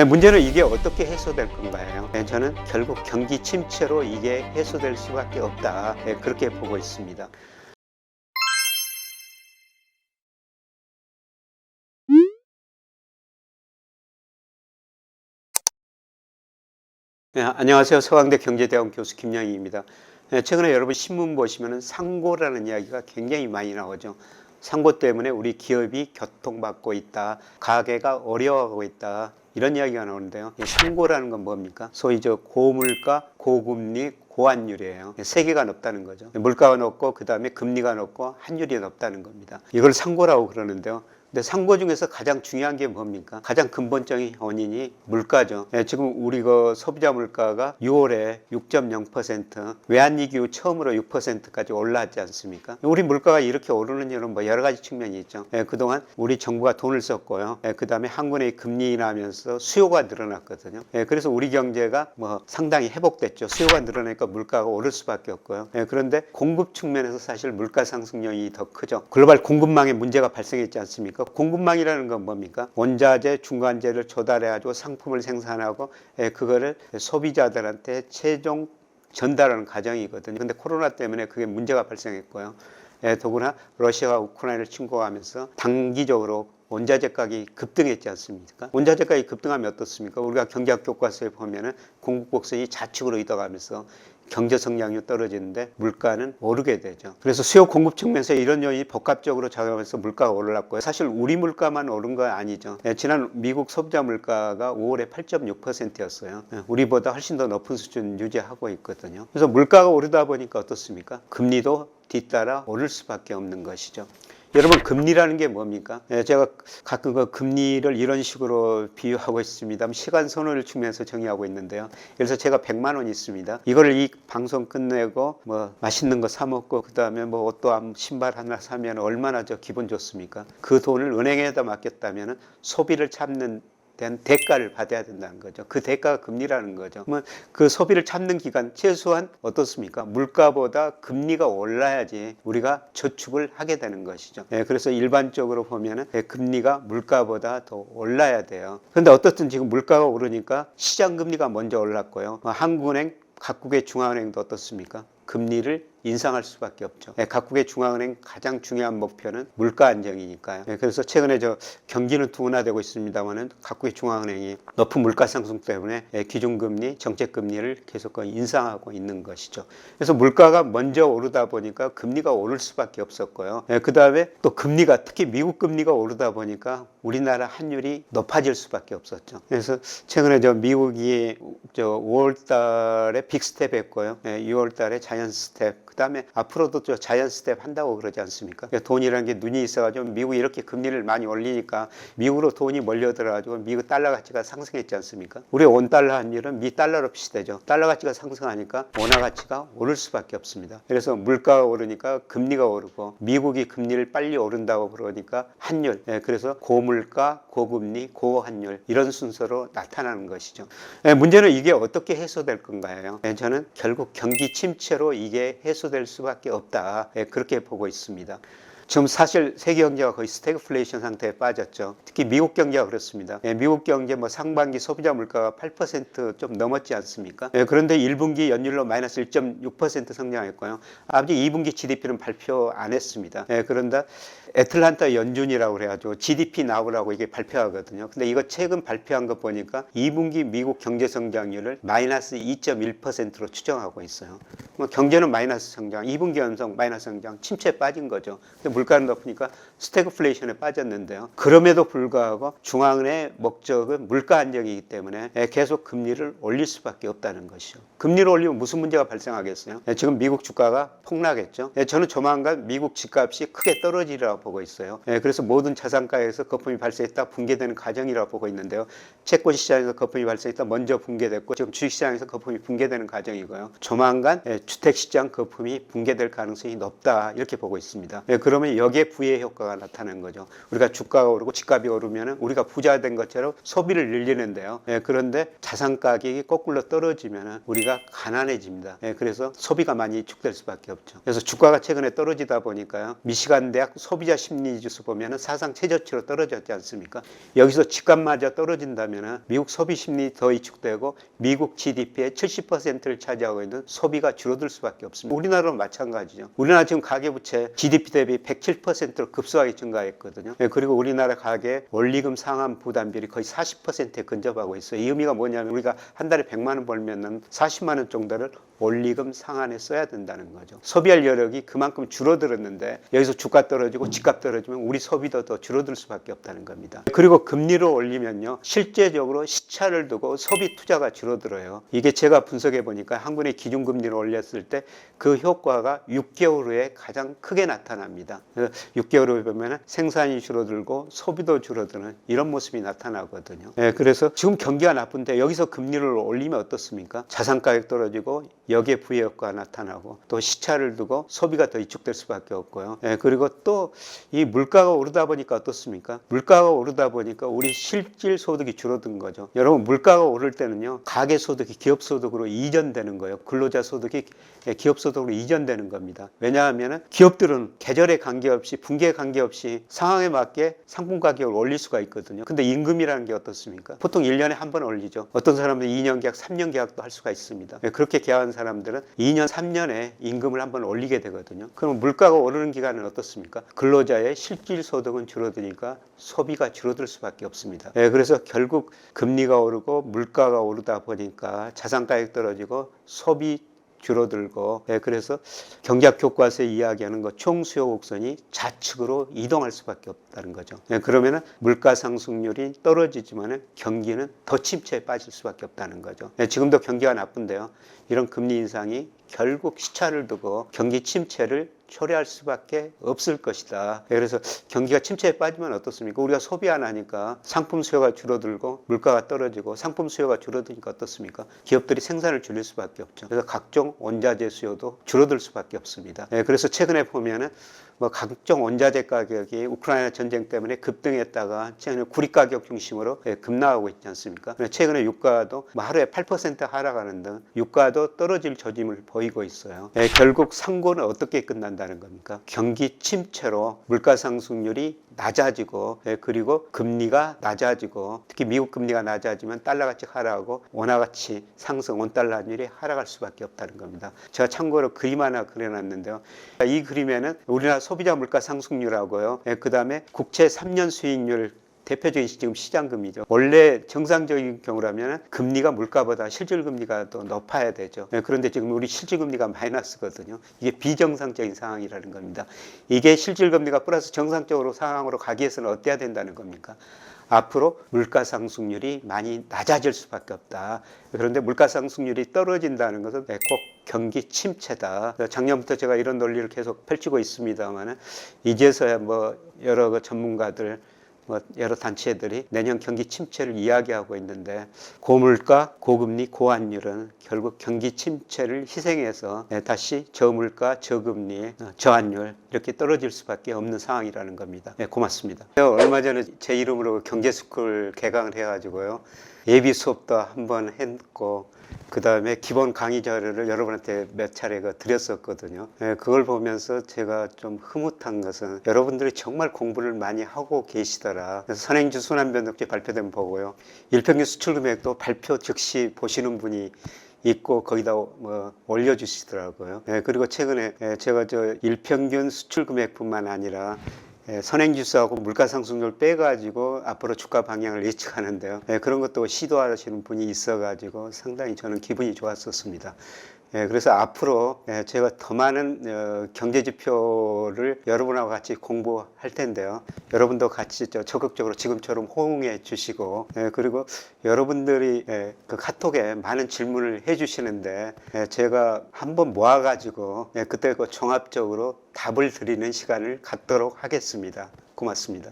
문제는 이게 어떻게 해소될 건가요? 저는 결국 경기 침체로 이게 해소될 수밖에 없다. 그렇게 보고 있습니다. 안녕하세요. 서강대 경제대학원 교수 김영희입니다. 최근에 여러분 신문 보시면 상고라는 이야기가 굉장히 많이 나오죠. 상고 때문에 우리 기업이 교통받고 있다. 가게가 어려워하고 있다. 이런 이야기가 나오는데요. 상고라는 건 뭡니까? 소위 고물가, 고금리, 고환율이에요. 세 개가 높다는 거죠. 물가가 높고 그 다음에 금리가 높고 환율이 높다는 겁니다. 이걸 상고라고 그러는데요. 근데 상고 중에서 가장 중요한 게 뭡니까? 가장 근본적인 원인이 물가죠. 지금 우리 소비자 물가가 6월에 6.0%, 외환위기 후 처음으로 6%까지 올라왔지 않습니까? 우리 물가가 이렇게 오르는 이유는 뭐 여러 가지 측면이 있죠. 그동안 우리 정부가 돈을 썼고요. 그 다음에 한국의 금리 인하하면서 수요가 늘어났거든요. 그래서 우리 경제가 뭐 상당히 회복됐죠. 수요가 늘어나니까 물가가 오를 수밖에 없고요. 그런데 공급 측면에서 사실 물가 상승 요인이 더 크죠. 글로벌 공급망에 문제가 발생했지 않습니까? 공급망이라는 건 뭡니까? 원자재, 중간재를 조달해가지고 상품을 생산하고 그거를 소비자들한테 최종 전달하는 과정이거든요. 근데 코로나 때문에 그게 문제가 발생했고요. 더구나 러시아가 우크라이나를 침공하면서 단기적으로 원자재 가격이 급등했지 않습니까? 원자재 가격이 급등하면 어떻습니까? 우리가 경제학 교과서에 보면은 공급 곡선이 좌측으로 이동하면서 경제 성장률이 떨어지는데 물가는 오르게 되죠. 그래서 수요 공급 측면에서 이런 요인이 복합적으로 작용하면서 물가가 올랐고요. 사실 우리 물가만 오른 건 아니죠. 지난 미국 소비자 물가가 5월에 8.6%였어요. 우리보다 훨씬 더 높은 수준 유지하고 있거든요. 그래서 물가가 오르다 보니까 어떻습니까? 금리도 뒤따라 오를 수밖에 없는 것이죠. 여러분, 금리라는 게 뭡니까? 제가 가끔 그 금리를 이런 식으로 비유하고 있습니다. 시간 선호를 측면에서 정의하고 있는데요. 그래서 제가 100만 원 있습니다. 이거를 이 방송 끝내고 뭐 맛있는 거 사 먹고 그 다음에 뭐 옷도 신발 하나 사면 얼마나 기분 좋습니까? 그 돈을 은행에다 맡겼다면 소비를 참는 대한 대가를 받아야 된다는 거죠. 그 대가가 금리라는 거죠. 그러면 그 소비를 참는 기간 최소한 어떻습니까? 물가보다 금리가 올라야지 우리가 저축을 하게 되는 것이죠. 그래서 일반적으로 보면은 금리가 물가보다 더 올라야 돼요. 그런데 어떻든 지금 물가가 오르니까 시장 금리가 먼저 올랐고요. 한국은행 각국의 중앙은행도 어떻습니까? 금리를 인상할 수밖에 없죠. 각국의 중앙은행 가장 중요한 목표는 물가 안정이니까요. 그래서 최근에 경기는 둔화되고 있습니다만은 각국의 중앙은행이 높은 물가 상승 때문에 기준금리, 정책금리를 계속 인상하고 있는 것이죠. 그래서 물가가 먼저 오르다 보니까 금리가 오를 수밖에 없었고요. 그 다음에 또 금리가 특히 미국 금리가 오르다 보니까 우리나라 환율이 높아질 수밖에 없었죠. 그래서 최근에 미국이 5월달에 빅스텝 했고요. 6월달에 자이언트 스텝. 그 다음에 앞으로도 자이언트 스텝 한다고 그러지 않습니까? 그러니까 돈이라는 게 눈이 있어가지고 미국이 이렇게 금리를 많이 올리니까 미국으로 돈이 몰려들어가지고 미국 달러 가치가 상승했지 않습니까? 우리 원달러 환율은 미 달러로 비슷하죠. 달러 가치가 상승하니까 원화 가치가 오를 수밖에 없습니다. 그래서 물가가 오르니까 금리가 오르고 미국이 금리를 빨리 오른다고 그러니까 환율. 그래서 고물가, 고금리, 고환율 이런 순서로 나타나는 것이죠. 문제는 이게 어떻게 해소될 건가요? 저는 결국 경기 침체로 이게 해소될 수밖에 없다. 그렇게 보고 있습니다. 지금 사실 세계 경제가 거의 스태그플레이션 상태에 빠졌죠. 특히 미국 경제가 그렇습니다. 미국 경제 상반기 소비자 물가가 8% 좀 넘었지 않습니까? 그런데 1분기 연율로 마이너스 1.6% 성장했고요. 아버지 2분기 GDP는 발표 안 했습니다. 그런데 애틀란타 연준이라고 그래가지고 GDP 나오라고 이게 발표하거든요. 근데 이거 최근 발표한 거 보니까 2분기 미국 경제 성장률을 마이너스 2.1%로 추정하고 있어요. 경제는 마이너스 성장, 2분기 연속 마이너스 성장, 침체에 빠진 거죠. 근데 물가는 높으니까 스태그플레이션에 빠졌는데요. 그럼에도 불구하고 중앙은행의 목적은 물가 안정이기 때문에 계속 금리를 올릴 수밖에 없다는 것이죠. 금리를 올리면 무슨 문제가 발생하겠어요? 지금 미국 주가가 폭락했죠. 저는 조만간 미국 집값이 크게 떨어지리라고 보고 있어요. 그래서 모든 자산가에서 거품이 발생했다 붕괴되는 과정이라고 보고 있는데요. 채권 시장에서 거품이 발생했다 먼저 붕괴됐고 지금 주식시장에서 거품이 붕괴되는 과정이고요. 조만간 주택시장 거품이 붕괴될 가능성이 높다 이렇게 보고 있습니다. 그러면 그러면 역의 부의 효과가 나타나는 거죠. 우리가 주가가 오르고 집값이 오르면 우리가 부자 된 것처럼 소비를 늘리는데요. 그런데 자산 가격이 거꾸로 떨어지면 우리가 가난해집니다. 그래서 소비가 많이 축될 수밖에 없죠. 그래서 주가가 최근에 떨어지다 보니까요. 미시간 대학 소비자 심리지수 보면 사상 최저치로 떨어졌지 않습니까? 여기서 집값마저 떨어진다면 미국 소비 심리 더 위축되고 미국 GDP의 70%를 차지하고 있는 소비가 줄어들 수밖에 없습니다. 우리나라도 마찬가지죠. 우리나라 지금 가계부채 GDP 대비 107%로 급속하게 증가했거든요. 그리고 우리나라 가계 원리금 상환 부담비율이 거의 40%에 근접하고 있어요. 이 의미가 뭐냐면 우리가 한 달에 100만 원 벌면 40만 원 정도를 원리금 상환에 써야 된다는 거죠. 소비할 여력이 그만큼 줄어들었는데 여기서 주가 떨어지고 집값 떨어지면 우리 소비도 더 줄어들 수밖에 없다는 겁니다. 그리고 금리를 올리면요. 실제적으로 시차를 두고 소비 투자가 줄어들어요. 이게 제가 분석해 보니까 한국의 기준금리를 올렸을 때 그 효과가 6개월 후에 가장 크게 나타납니다. 6개월 후에 보면 생산이 줄어들고 소비도 줄어드는 이런 모습이 나타나거든요. 그래서 지금 경기가 나쁜데 여기서 금리를 올리면 어떻습니까? 자산 가격 떨어지고 역의 부의 효과가 나타나고 또 시차를 두고 소비가 더 위축될 수밖에 없고요. 그리고 또 이 물가가 오르다 보니까 어떻습니까? 물가가 오르다 보니까 우리 실질 소득이 줄어든 거죠. 여러분 물가가 오를 때는요. 가계 소득이 기업 소득으로 이전되는 거예요. 근로자 소득이 기업 소득으로 이전되는 겁니다. 왜냐하면 기업들은 계절에 관계없이 분기에 관계없이 상황에 맞게 상품 가격을 올릴 수가 있거든요. 근데 임금이라는 게 어떻습니까? 보통 1년에 한 번 올리죠. 어떤 사람들은 2년 계약, 3년 계약도 할 수가 있습니다. 그렇게 계약한 사람들은 2년, 3년에 임금을 한번 올리게 되거든요. 그럼 물가가 오르는 기간은 어떻습니까? 근로자의 실질 소득은 줄어드니까 소비가 줄어들 수밖에 없습니다. 그래서 결국 금리가 오르고 물가가 오르다 보니까 자산 가격 떨어지고 소비 줄어들고 그래서 경제학 교과서에 이야기하는 것 총수요 곡선이 좌측으로 이동할 수밖에 없다는 거죠. 그러면 물가 상승률이 떨어지지만 경기는 더 침체에 빠질 수밖에 없다는 거죠. 지금도 경기가 나쁜데요. 이런 금리 인상이 결국 시차를 두고 경기 침체를 초래할 수밖에 없을 것이다. 그래서 경기가 침체에 빠지면 어떻습니까? 우리가 소비 안 하니까 상품 수요가 줄어들고 물가가 떨어지고 상품 수요가 줄어드니까 어떻습니까? 기업들이 생산을 줄일 수밖에 없죠. 그래서 각종 원자재 수요도 줄어들 수밖에 없습니다. 그래서 최근에 보면은 각종 원자재 가격이 우크라이나 전쟁 때문에 급등했다가 최근에 구리 가격 중심으로 급락하고 있지 않습니까? 최근에 유가도 하루에 8% 하락하는 등 유가도 떨어질 조짐을 보이고 있어요. 결국 상고는 어떻게 끝난다는 겁니까? 경기 침체로 물가 상승률이 낮아지고 그리고 금리가 낮아지고 특히 미국 금리가 낮아지면 달러 가치 하락하고 원화 가치 상승, 원달러 환율이 하락할 수밖에 없다는 겁니다. 제가 참고로 그림 하나 그려놨는데요. 이 그림에는 우리나라 소비자 물가 상승률하고요. 그 다음에 국채 3년 수익률 대표적인 지금 시장금리죠. 원래 정상적인 경우라면 금리가 물가보다 실질금리가 더 높아야 되죠. 그런데 지금 우리 실질금리가 마이너스거든요. 이게 비정상적인 상황이라는 겁니다. 이게 실질금리가 플러스 정상적으로 상황으로 가기 위해서는 어때야 된다는 겁니까? 앞으로 물가 상승률이 많이 낮아질 수밖에 없다. 그런데 물가 상승률이 떨어진다는 것은 꼭 경기 침체다. 작년부터 제가 이런 논리를 계속 펼치고 있습니다만 이제서야 여러 전문가들 여러 단체들이 내년 경기 침체를 이야기하고 있는데 고물가, 고금리, 고환율은 결국 경기 침체를 희생해서 다시 저물가, 저금리, 저환율 이렇게 떨어질 수밖에 없는 상황이라는 겁니다. 고맙습니다. 얼마 전에 제 이름으로 경제스쿨 개강을 해가지고요. 예비 수업도 한번 했고 그 다음에 기본 강의 자료를 여러분한테 몇 차례 드렸었거든요. 그걸 보면서 제가 좀 흐뭇한 것은 여러분들이 정말 공부를 많이 하고 계시더라. 그래서 선행주 순환변동치 발표된 보고요. 일평균 수출 금액도 발표 즉시 보시는 분이 있고 거기다 올려주시더라고요. 그리고 최근에 제가 일평균 수출 금액뿐만 아니라 선행지수하고 물가상승률 빼가지고 앞으로 주가 방향을 예측하는데요. 그런 것도 시도하시는 분이 있어가지고 상당히 저는 기분이 좋았었습니다. 그래서 앞으로 제가 더 많은 경제지표를 여러분하고 같이 공부할 텐데요. 여러분도 같이 적극적으로 지금처럼 호응해 주시고 그리고 여러분들이 그 카톡에 많은 질문을 해 주시는데 제가 한번 모아가지고 그때 종합적으로 답을 드리는 시간을 갖도록 하겠습니다. 고맙습니다.